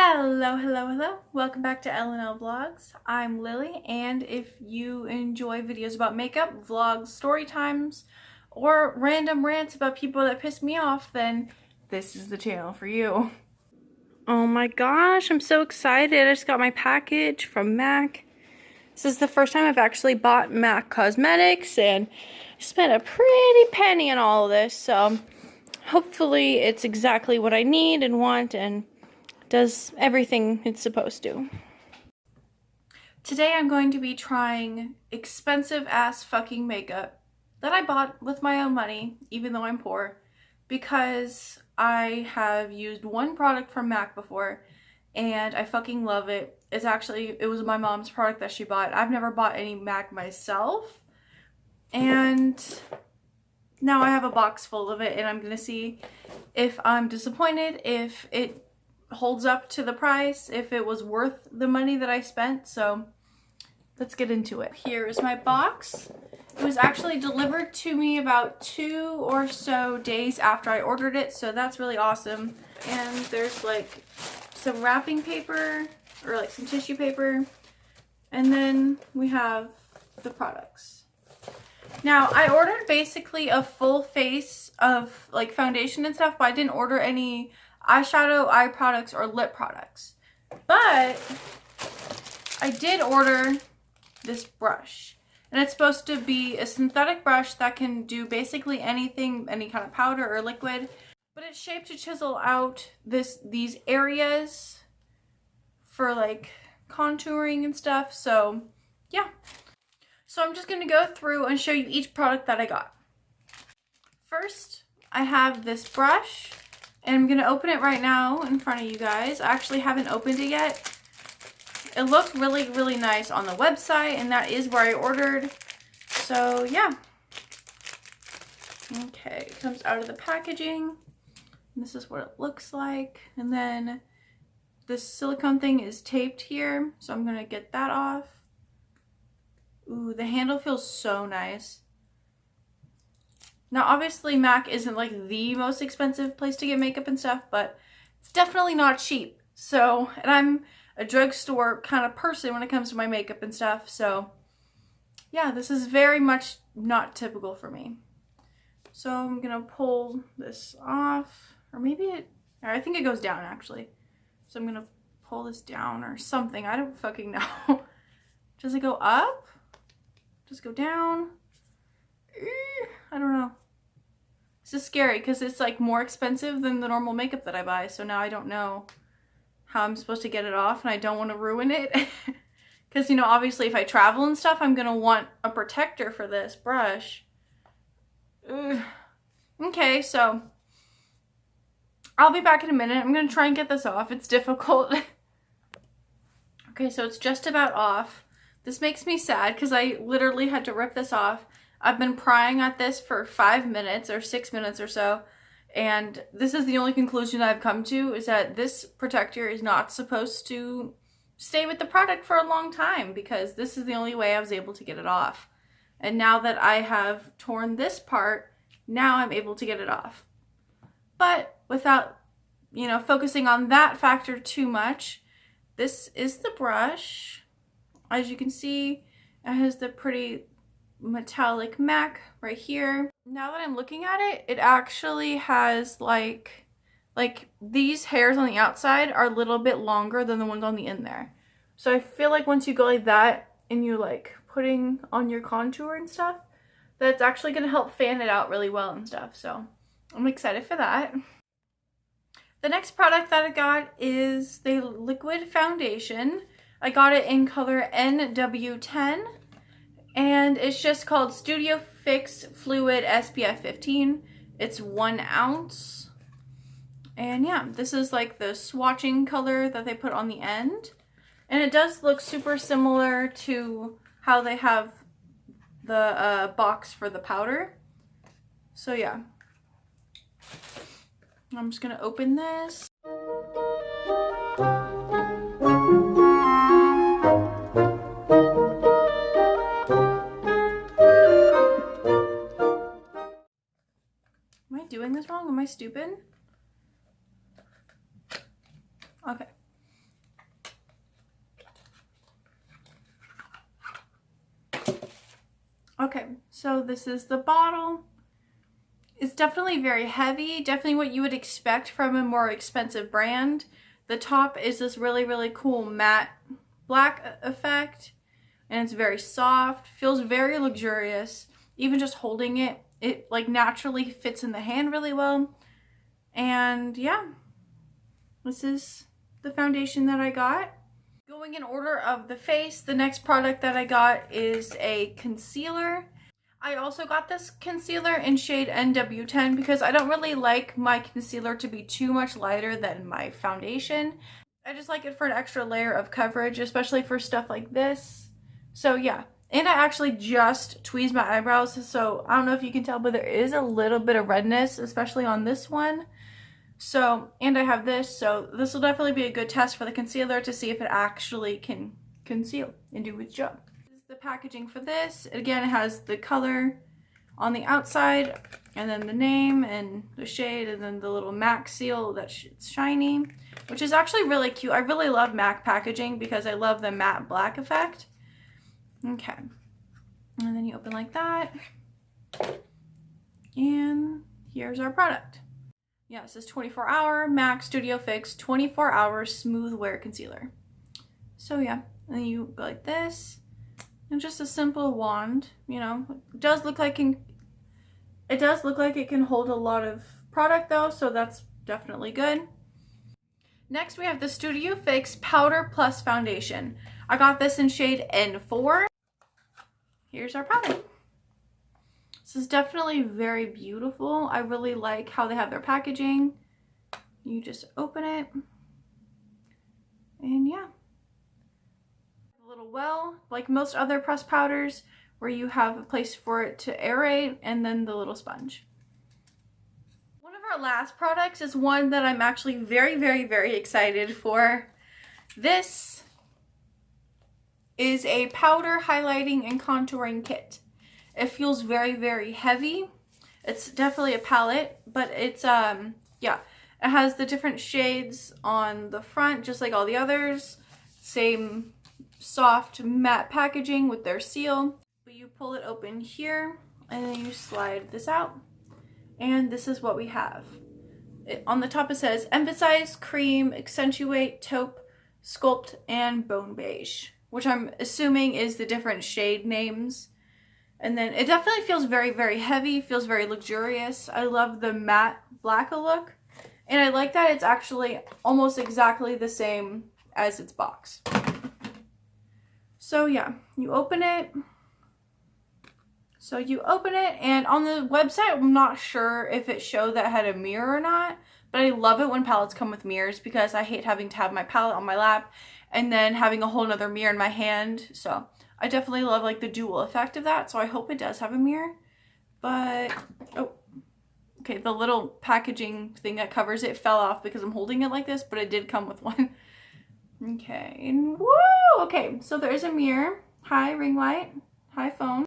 Hello. Welcome back to LnL Vlogs. I'm Lily, and if you enjoy videos about makeup, vlogs, story times, or random rants about people that piss me off, then this is the channel for you. Oh my gosh, I'm so excited. I just got my package from MAC. This is the first time I've actually bought MAC cosmetics, and I spent a pretty penny on all of this, so hopefully it's exactly what I need and want and does everything it's supposed to. Today I'm going to be trying expensive ass fucking makeup that I bought with my own money, even though I'm poor, because I have used one product from MAC before and I fucking love it. It was my mom's product that she bought. I've never bought any MAC myself, and now I have a box full of it, and I'm gonna see if I'm disappointed, if it holds up to the price, if it was worth the money that I spent. So let's get into it. Here is my box. It was actually delivered to me about 2 or so days after I ordered it, so that's really awesome. And there's like some wrapping paper, or like some tissue paper, and then we have the products. Now, I ordered basically a full face of like foundation and stuff, but I didn't order any eyeshadow, eye products, or lip products. But I did order this brush, and it's supposed to be a synthetic brush that can do basically anything, any kind of powder or liquid, but it's shaped to chisel out these areas for like contouring and stuff. So yeah, so I'm just going to go through and show you each product that I got. First, I have this brush, and I'm going to open it right now in front of you guys. I actually haven't opened it yet. It looked really nice on the website, and that is where I ordered. So yeah. Okay, it comes out of the packaging. And this is what it looks like. And then this silicone thing is taped here, so I'm going to get that off. Ooh, the handle feels so nice. Now, obviously, MAC isn't like the most expensive place to get makeup and stuff, but it's definitely not cheap. So, and I'm a drugstore kind of person when it comes to my makeup and stuff. So, yeah, this is very much not typical for me. So, I'm going to pull this off, or maybe I think it goes down actually. So, I'm going to pull this down or something. I don't fucking know. Does it go up? Does it go down? I don't know. This is scary because it's like more expensive than the normal makeup that I buy. So now I don't know how I'm supposed to get it off, and I don't want to ruin it. Because, you know, obviously if I travel and stuff, I'm going to want a protector for this brush. Ugh. Okay, so I'll be back in a minute. I'm going to try and get this off. It's difficult. Okay, so it's just about off. This makes me sad because I literally had to rip this off. I've been prying at this for 5 minutes or 6 minutes or so, and this is the only conclusion I've come to, is that this protector is not supposed to stay with the product for a long time, because this is the only way I was able to get it off. And now that I have torn this part, now I'm able to get it off. But without, you know, focusing on that factor too much, this is the brush. As you can see, it has the pretty metallic MAC right here. Now that I'm looking at it, it actually has like these hairs on the outside are a little bit longer than the ones on the end there. So I feel like once you go like that and you're like putting on your contour and stuff, that's actually going to help fan it out really well and stuff. So I'm excited for that. The next product that I got is the liquid foundation. I got it in color NW10. And it's just called Studio Fix Fluid SPF 15. It's 1 ounce. And yeah, this is like the swatching color that they put on the end. And it does look super similar to how they have the box for the powder. So yeah. I'm just going to open this. Am I doing this wrong? Am I stupid? Okay. So this is the bottle. It's definitely very heavy, definitely what you would expect from a more expensive brand. The top is this really, really cool matte black effect, and it's very soft, feels very luxurious. Even just holding it, it like naturally fits in the hand really well. And yeah, this is the foundation that I got. Going in order of the face, the next product that I got is a concealer. I also got this concealer in shade NW10 because I don't really like my concealer to be too much lighter than my foundation. I just like it for an extra layer of coverage, especially for stuff like this. So yeah, and I actually just tweezed my eyebrows, so I don't know if you can tell, but there is a little bit of redness, especially on this one. So, and I have this, so this will definitely be a good test for the concealer to see if it actually can conceal and do its job. This is the packaging for this. Again, it has the color on the outside, and then the name and the shade, and then the little MAC seal that's shiny, which is actually really cute. I really love MAC packaging because I love the matte black effect. Okay, and then you open like that, and here's our product. Yeah, it says 24-hour MAC Studio Fix 24-hour smooth wear concealer. So yeah, and then you go like this, and just a simple wand. You know, it does look like it can hold a lot of product though, so that's definitely good. Next, we have the Studio Fix Powder Plus Foundation. I got this in shade N4. Here's our product. This is definitely very beautiful. I really like how they have their packaging. You just open it, and yeah. A little well, like most other pressed powders, where you have a place for it to aerate, and then the little sponge. One of our last products is one that I'm actually very, very, very excited for. This is a powder highlighting and contouring kit. It feels very, very heavy. It's definitely a palette, but it's, yeah, it has the different shades on the front, just like all the others. Same soft matte packaging with their seal. But you pull it open here, and then you slide this out, and this is what we have. On the top it says, emphasize, cream, accentuate, taupe, sculpt, and bone beige, which I'm assuming is the different shade names. And then it definitely feels very, very heavy, feels very luxurious. I love the matte black look. And I like that it's actually almost exactly the same as its box. So yeah, you open it. And on the website, I'm not sure if it showed that it had a mirror or not. But I love it when palettes come with mirrors because I hate having to have my palette on my lap and then having a whole nother mirror in my hand. So I definitely love like the dual effect of that, so I hope it does have a mirror. But, oh, okay, the little packaging thing that covers it fell off because I'm holding it like this, but it did come with one. Okay, and woo! Okay, so there is a mirror. Hi, ring light. Hi, phone.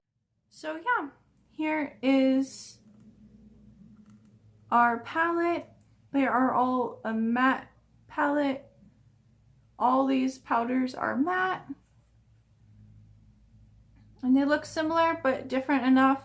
So yeah, here is our palette. They are all a matte palette. All these powders are matte. And they look similar, but different enough.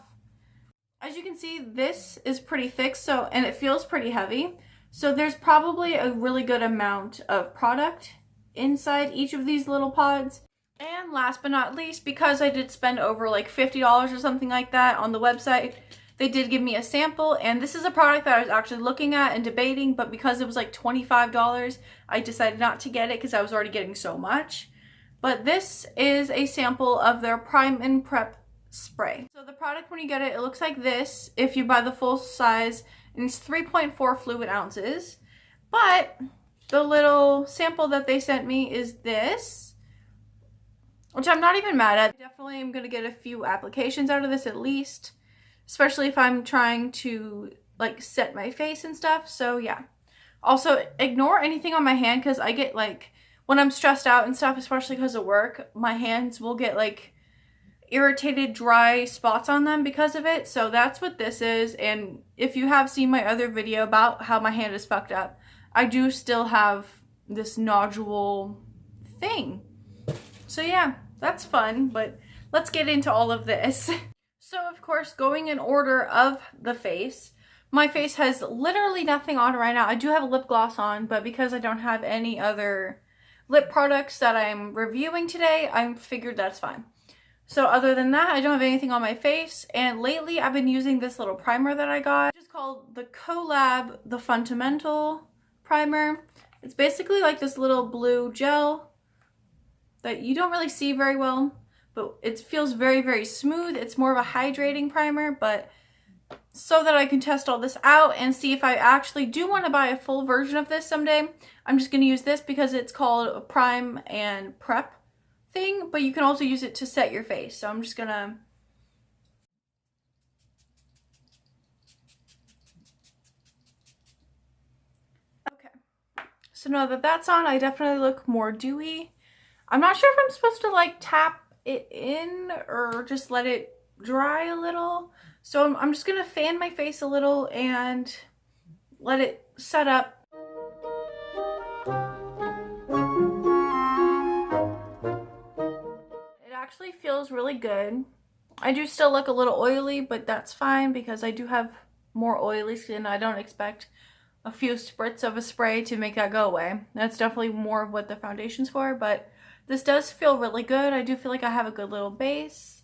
As you can see, this is pretty thick, and it feels pretty heavy. So there's probably a really good amount of product inside each of these little pods. And last but not least, because I did spend over like $50 or something like that on the website, they did give me a sample. And this is a product that I was actually looking at and debating, but because it was like $25, I decided not to get it because I was already getting so much. But this is a sample of their Prime and Prep spray. So the product, when you get it, it looks like this if you buy the full size, and it's 3.4 fluid ounces. But the little sample that they sent me is this, which I'm not even mad at. I definitely am going to get a few applications out of this at least, especially if I'm trying to like set my face and stuff. So yeah. Also, ignore anything on my hand because I get like, when I'm stressed out and stuff, especially because of work, my hands will get like irritated, dry spots on them because of it. So that's what this is. And if you have seen my other video about how my hand is fucked up, I do still have this nodule thing. So yeah, that's fun, but let's get into all of this. So of course, going in order of the face, my face has literally nothing on right now. I do have a lip gloss on, but because I don't have any other lip products that I'm reviewing today, I figured that's fine. So other than that, I don't have anything on my face. And lately I've been using this little primer that I got, which is called the Collab The Fundamental Primer. It's basically like this little blue gel that you don't really see very well, but it feels very, very smooth. It's more of a hydrating primer, but so that I can test all this out and see if I actually do want to buy a full version of this someday, I'm just going to use this because it's called a prime and prep thing, but you can also use it to set your face. So I'm just going to So now that that's on, I definitely look more dewy. I'm not sure if I'm supposed to like tap it in or just let it dry a little. So I'm just gonna fan my face a little and let it set up. It actually feels really good. I do still look a little oily, but that's fine because I do have more oily skin. I don't expect a few spritz of a spray to make that go away. That's definitely more of what the foundation's for, but this does feel really good. I do feel like I have a good little base.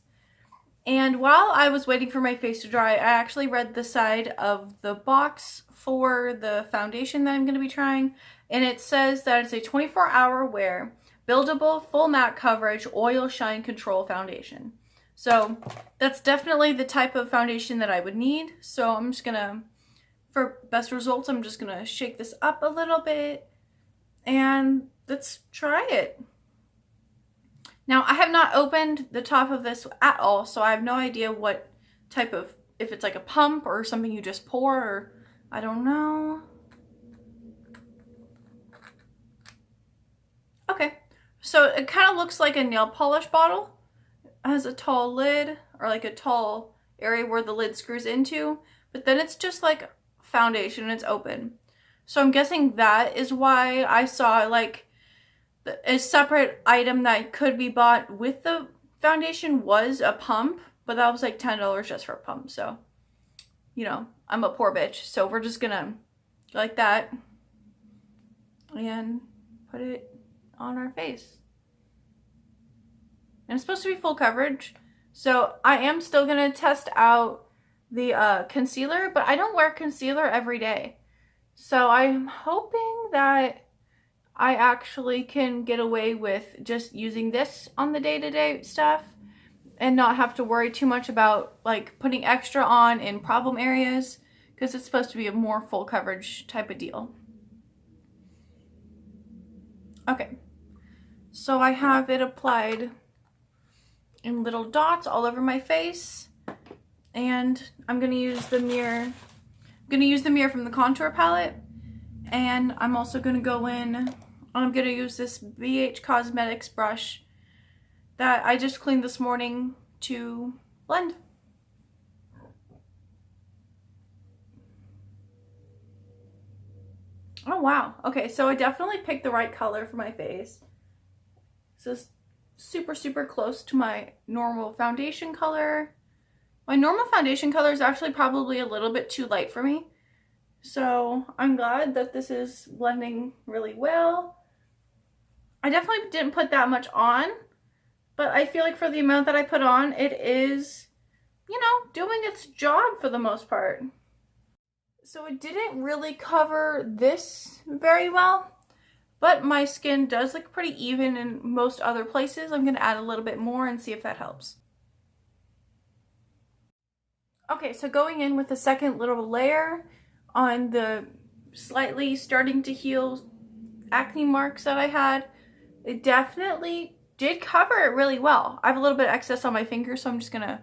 And while I was waiting for my face to dry, I actually read the side of the box for the foundation that I'm going to be trying, and it says that it's a 24-hour wear, buildable, full matte coverage, oil shine control foundation. So that's definitely the type of foundation that I would need. So I'm just gonna, for best results, I'm just gonna shake this up a little bit and let's try it. Now I have not opened the top of this at all, so I have no idea what type of, if it's like a pump or something you just pour, or I don't know. Okay, so it kind of looks like a nail polish bottle. It has a tall lid, or like a tall area where the lid screws into, but then it's just like foundation and it's open. So I'm guessing that is why I saw like a separate item that could be bought with the foundation was a pump, but that was like $10 just for a pump. So, you know, I'm a poor bitch, so we're just gonna go like that and put it on our face. And it's supposed to be full coverage, so I am still gonna test out the concealer, but I don't wear concealer every day, so I'm hoping that I actually can get away with just using this on the day-to-day stuff and not have to worry too much about like putting extra on in problem areas, because it's supposed to be a more full coverage type of deal. Okay, so I have it applied in little dots all over my face, and I'm gonna use the mirror. I'm gonna use the mirror from the contour palette, and I'm also gonna go in. I'm gonna use this BH Cosmetics brush that I just cleaned this morning to blend. Oh wow, okay, so I definitely picked the right color for my face. This is super, super close to my normal foundation color. My normal foundation color is actually probably a little bit too light for me. So I'm glad that this is blending really well. I definitely didn't put that much on, but I feel like for the amount that I put on, it is, you know, doing its job for the most part. So it didn't really cover this very well, but my skin does look pretty even in most other places. I'm going to add a little bit more and see if that helps. Okay, so going in with the second little layer on the slightly starting to heal acne marks that I had, it definitely did cover it really well. I have a little bit of excess on my finger, so I'm just going to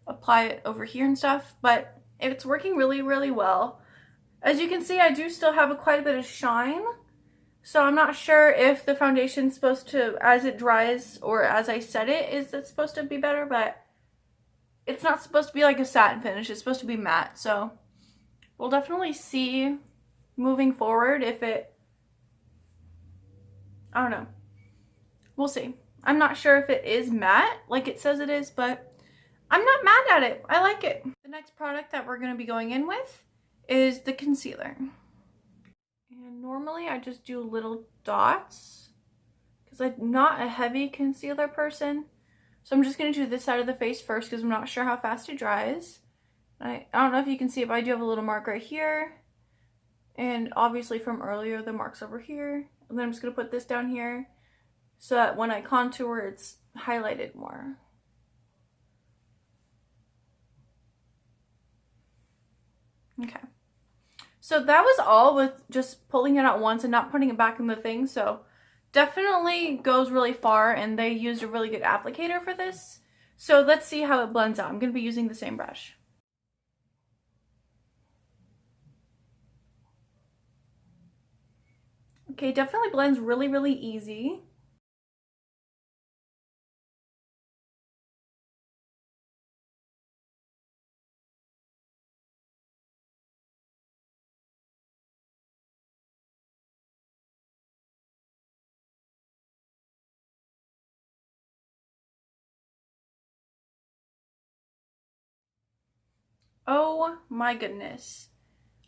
apply it over here and stuff, but it's working really, really well. As you can see, I do still have quite a bit of shine. So I'm not sure if the foundation's supposed to, as it dries or as I set it, is it supposed to be better, but it's not supposed to be like a satin finish. It's supposed to be matte. So we'll definitely see moving forward if it, I don't know. We'll see. I'm not sure if it is matte like it says it is, but I'm not mad at it. I like it. The next product that we're going to be going in with is the concealer. And normally I just do little dots because I'm not a heavy concealer person. So I'm just going to do this side of the face first because I'm not sure how fast it dries. I don't know if you can see it, but I do have a little mark right here. And obviously from earlier, the mark's over here. And then I'm just going to put this down here so that when I contour, it's highlighted more. Okay. So that was all with just pulling it out once and not putting it back in the thing. So definitely goes really far, and they used a really good applicator for this. So let's see how it blends out. I'm going to be using the same brush. Okay, definitely blends really, really easy. Oh my goodness.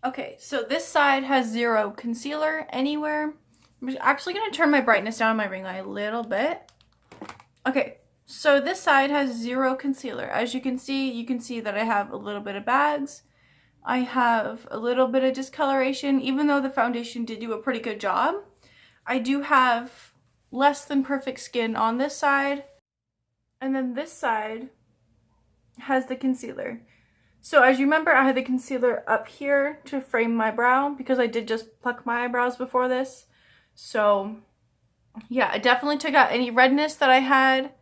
Okay, so this side has zero concealer anywhere. I'm actually going to turn my brightness down on my ring light a little bit. Okay, so this side has zero concealer. As you can see that I have a little bit of bags. I have a little bit of discoloration, even though the foundation did do a pretty good job. I do have less than perfect skin on this side. And then this side has the concealer. So as you remember, I had the concealer up here to frame my brow because I did just pluck my eyebrows before this. So yeah, I definitely took out any redness that I had.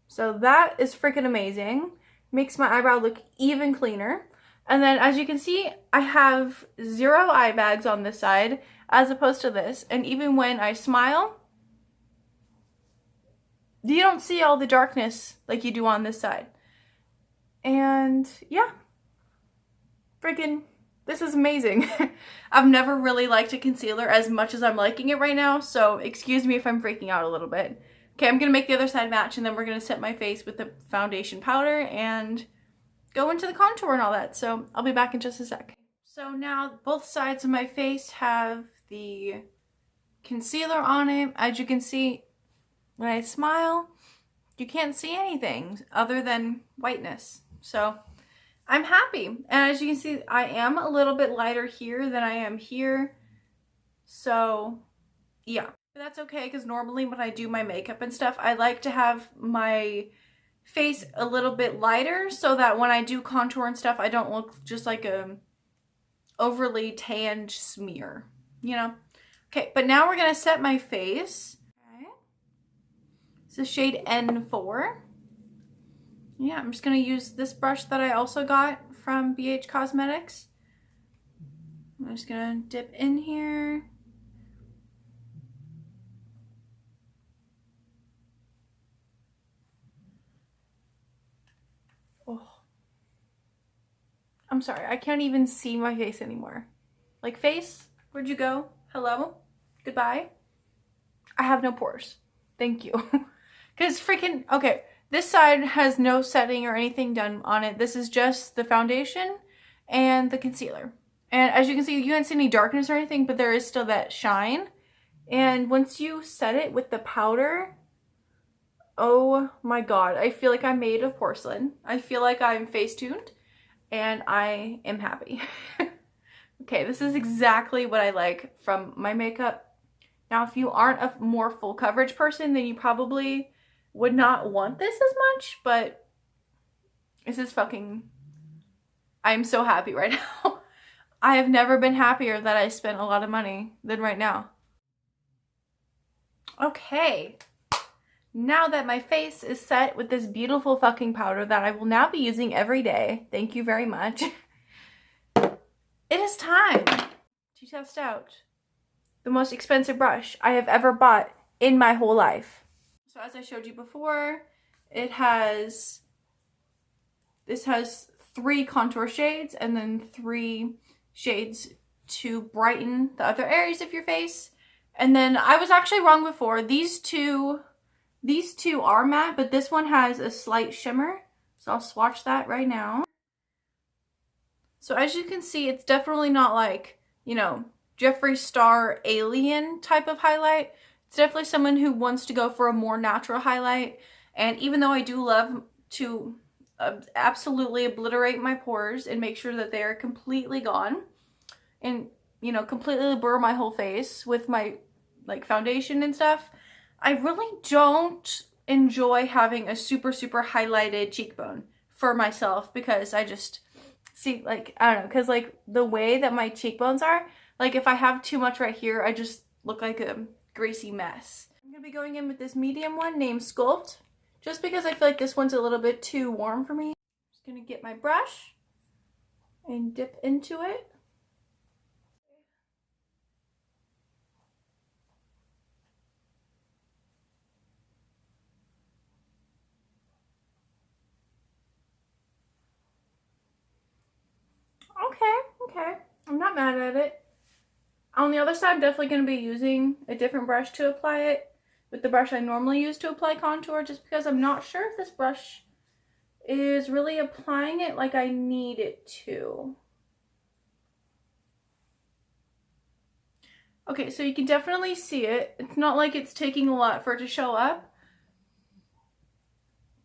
So that is freaking amazing. Makes my eyebrow look even cleaner. And then as you can see, I have zero eye bags on this side as opposed to this. And even when I smile, you don't see all the darkness like you do on this side. And yeah, freaking, this is amazing. I've never really liked a concealer as much as I'm liking it right now, so excuse me if I'm freaking out a little bit. Okay, I'm gonna make the other side match, and then we're gonna set my face with the foundation powder and go into the contour and all that. So I'll be back in just a sec. So now both sides of my face have the concealer on it. As you can see, when I smile, you can't see anything other than whiteness. So I'm happy. And as you can see, I am a little bit lighter here than I am here. So yeah, but that's okay because normally when I do my makeup and stuff, I like to have my face a little bit lighter so that when I do contour and stuff, I don't look just like a overly tanned smear, you know? Okay, but now we're gonna set my face. Okay. It's the shade N4. Yeah, I'm just going to use this brush that I also got from BH Cosmetics. I'm just going to dip in here. Oh. I'm sorry, I can't even see my face anymore. Like, face, where'd you go? Hello? Goodbye? I have no pores. Thank you. Because freaking, okay. This side has no setting or anything done on it. This is just the foundation and the concealer. And as you can see, you can't see any darkness or anything, but there is still that shine. And once you set it with the powder, oh my god, I feel like I'm made of porcelain. I feel like I'm face-tuned, and I am happy. Okay, this is exactly what I like from my makeup. Now, if you aren't a more full coverage person, then you probably would not want this as much, but this is fucking, I'm so happy right now. I have never been happier that I spent a lot of money than right now. Okay, now that my face is set with this beautiful fucking powder that I will now be using every day, thank you very much, it is time to test out the most expensive brush I have ever bought in my whole life. So as I showed you before, this has 3 contour shades and then 3 shades to brighten the other areas of your face. And then I was actually wrong before. These two are matte, but this one has a slight shimmer So I'll swatch that right now. So as you can see, it's definitely not like, you know, Jeffree Star alien type of highlight. It's definitely someone who wants to go for a more natural highlight. And even though I do love to absolutely obliterate my pores and make sure that they are completely gone and, you know, completely blur my whole face with my like foundation and stuff, I really don't enjoy having a super highlighted cheekbone for myself, because I just see, like, I don't know, because like the way that my cheekbones are, like if I have too much right here, I just look like a greasy mess. I'm gonna be going in with this medium one named Sculpt, just because I feel like this one's a little bit too warm for me. Just gonna get my brush and dip into it. Okay, I'm not mad at it. On the other side, I'm definitely going to be using a different brush to apply it with the brush I normally use to apply contour, just because I'm not sure if this brush is really applying it like I need it to. Okay, so you can definitely see it. It's not like it's taking a lot for it to show up,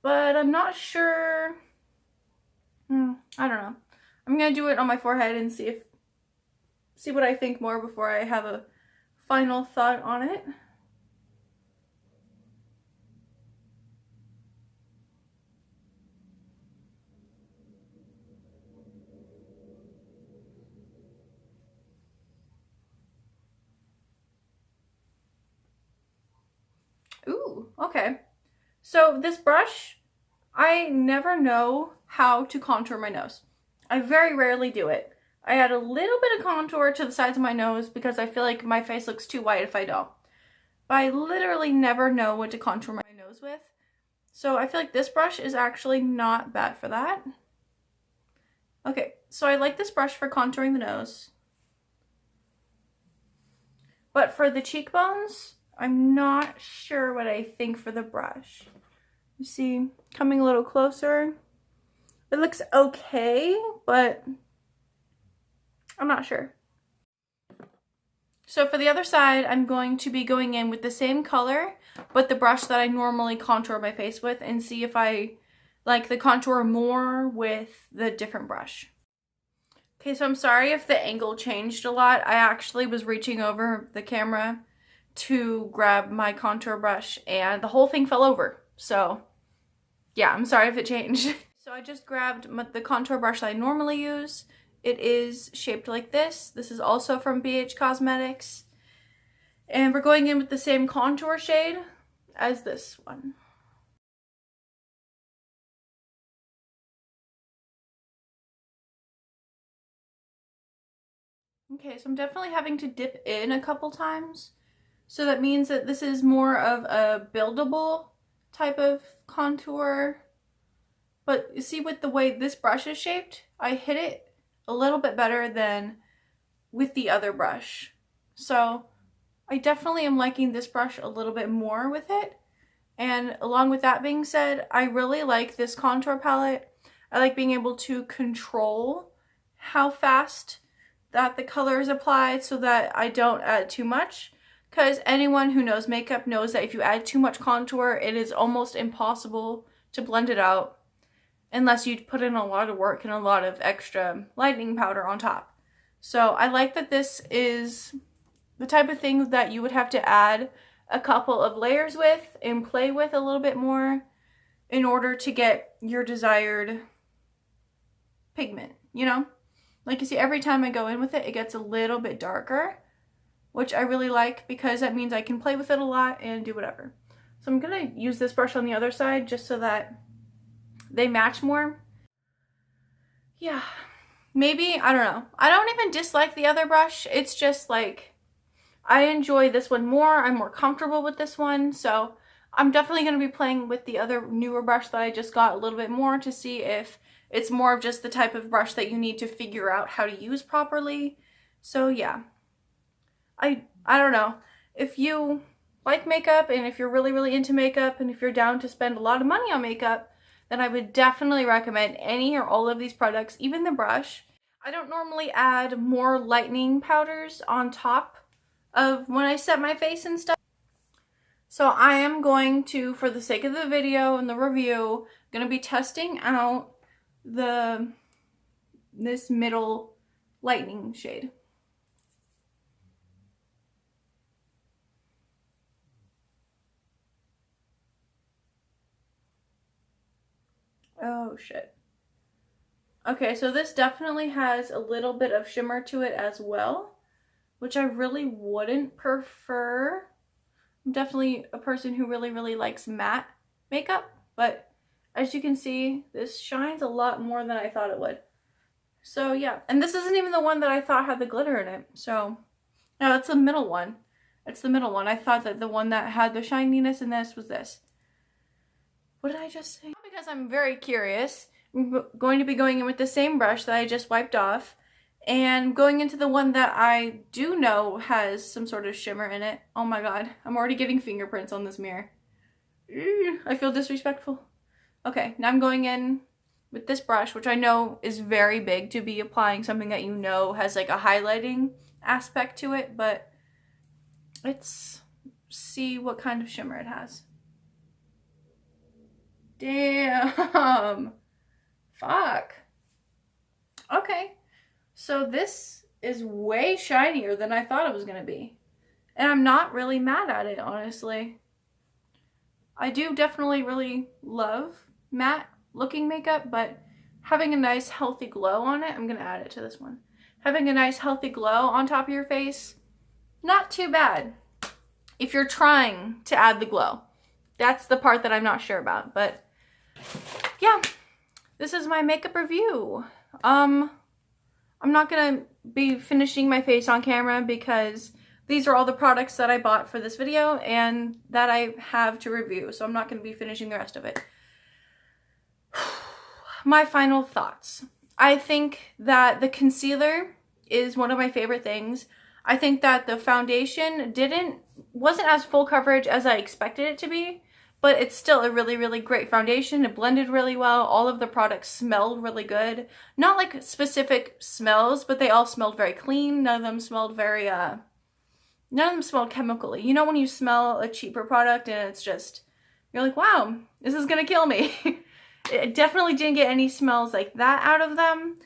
but I'm not sure. I don't know. I'm going to do it on my forehead and see what I think more before I have a final thought on it. Ooh, okay. So this brush, I never know how to contour my nose. I very rarely do it. I add a little bit of contour to the sides of my nose because I feel like my face looks too white if I don't. But I literally never know what to contour my nose with. So I feel like this brush is actually not bad for that. Okay, so I like this brush for contouring the nose. But for the cheekbones, I'm not sure what I think for the brush. You see, coming a little closer. It looks okay, but I'm not sure. So for the other side, I'm going to be going in with the same color, but the brush that I normally contour my face with, and see if I like the contour more with the different brush. Okay, so I'm sorry if the angle changed a lot. I actually was reaching over the camera to grab my contour brush and the whole thing fell over. So yeah, I'm sorry if it changed. So I just grabbed the contour brush that I normally use. It is shaped like this. This is also from BH Cosmetics. And we're going in with the same contour shade as this one. Okay, so I'm definitely having to dip in a couple times. So that means that this is more of a buildable type of contour. But you see, with the way this brush is shaped, I hit it a little bit better than with the other brush. So I definitely am liking this brush a little bit more with it. And along with that being said, I really like this contour palette. I like being able to control how fast that the color is applied so that I don't add too much. Because anyone who knows makeup knows that if you add too much contour, it is almost impossible to blend it out unless you put in a lot of work and a lot of extra lightening powder on top. So I like that this is the type of things that you would have to add a couple of layers with and play with a little bit more in order to get your desired pigment, you know? Like you see, every time I go in with it, it gets a little bit darker, which I really like because that means I can play with it a lot and do whatever. So I'm gonna use this brush on the other side just so that they match more. Yeah, maybe, I don't know. I don't even dislike the other brush. It's just like, I enjoy this one more. I'm more comfortable with this one. So I'm definitely going to be playing with the other newer brush that I just got a little bit more to see if it's more of just the type of brush that you need to figure out how to use properly. So yeah, I don't know. If you like makeup and if you're really into makeup and if you're down to spend a lot of money on makeup, then I would definitely recommend any or all of these products, even the brush. I don't normally add more lightening powders on top of when I set my face and stuff. So I am going to, for the sake of the video and the review, going to be testing out this middle lightening shade. Oh shit. Okay, so this definitely has a little bit of shimmer to it as well, which I really wouldn't prefer. I'm definitely a person who really likes matte makeup, but as you can see, this shines a lot more than I thought it would. So yeah, and this isn't even the one that I thought had the glitter in it. So no, it's the middle one. It's the middle one. I thought that the one that had the shininess in this was this. What did I just say? Because I'm very curious, I'm going to be going in with the same brush that I just wiped off and going into the one that I do know has some sort of shimmer in it. Oh my god, I'm already getting fingerprints on this mirror. I feel disrespectful. Okay, now I'm going in with this brush, which I know is very big to be applying something that you know has like a highlighting aspect to it, but let's see what kind of shimmer it has. Damn. Fuck. Okay. So this is way shinier than I thought it was going to be. And I'm not really mad at it, honestly. I do definitely really love matte looking makeup, but having a nice healthy glow on it, I'm going to add it to this one. Having a nice healthy glow on top of your face, not too bad. If you're trying to add the glow. That's the part that I'm not sure about, but yeah, this is my makeup review. I'm not gonna be finishing my face on camera because these are all the products that I bought for this video and that I have to review, so I'm not gonna be finishing the rest of it. My final thoughts. I think that the concealer is one of my favorite things. I think that the foundation wasn't as full coverage as I expected it to be, but it's still a really great foundation. It blended really well. All of the products smelled really good. Not like specific smells, but they all smelled very clean. None of them smelled chemically. You know when you smell a cheaper product and it's just, you're like, wow, this is gonna kill me. It definitely didn't get any smells like that out of them.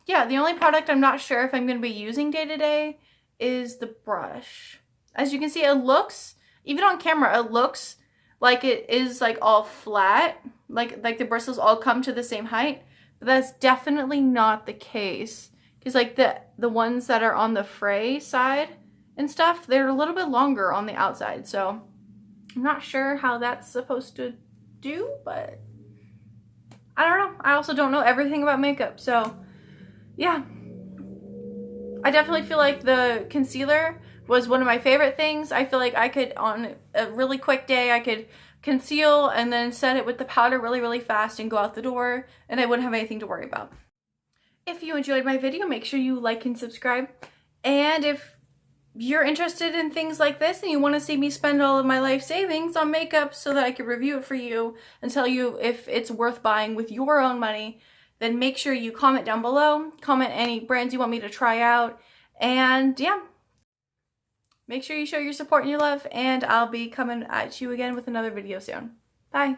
Yeah, the only product I'm not sure if I'm gonna be using day to day is the brush. As you can see, it looks, even on camera, it looks like it is like all flat, like the bristles all come to the same height, but that's definitely not the case. Because like the ones that are on the fray side and stuff, they're a little bit longer on the outside, so I'm not sure how that's supposed to do, but I don't know. I also don't know everything about makeup, so yeah. I definitely feel like the concealer was one of my favorite things. I feel like I could, on a really quick day, I could conceal and then set it with the powder really fast and go out the door, and I wouldn't have anything to worry about. If you enjoyed my video, make sure you like and subscribe. And if you're interested in things like this and you want to see me spend all of my life savings on makeup so that I can review it for you and tell you if it's worth buying with your own money, then make sure you comment down below. Comment any brands you want me to try out. And yeah, make sure you show your support and your love, and I'll be coming at you again with another video soon. Bye.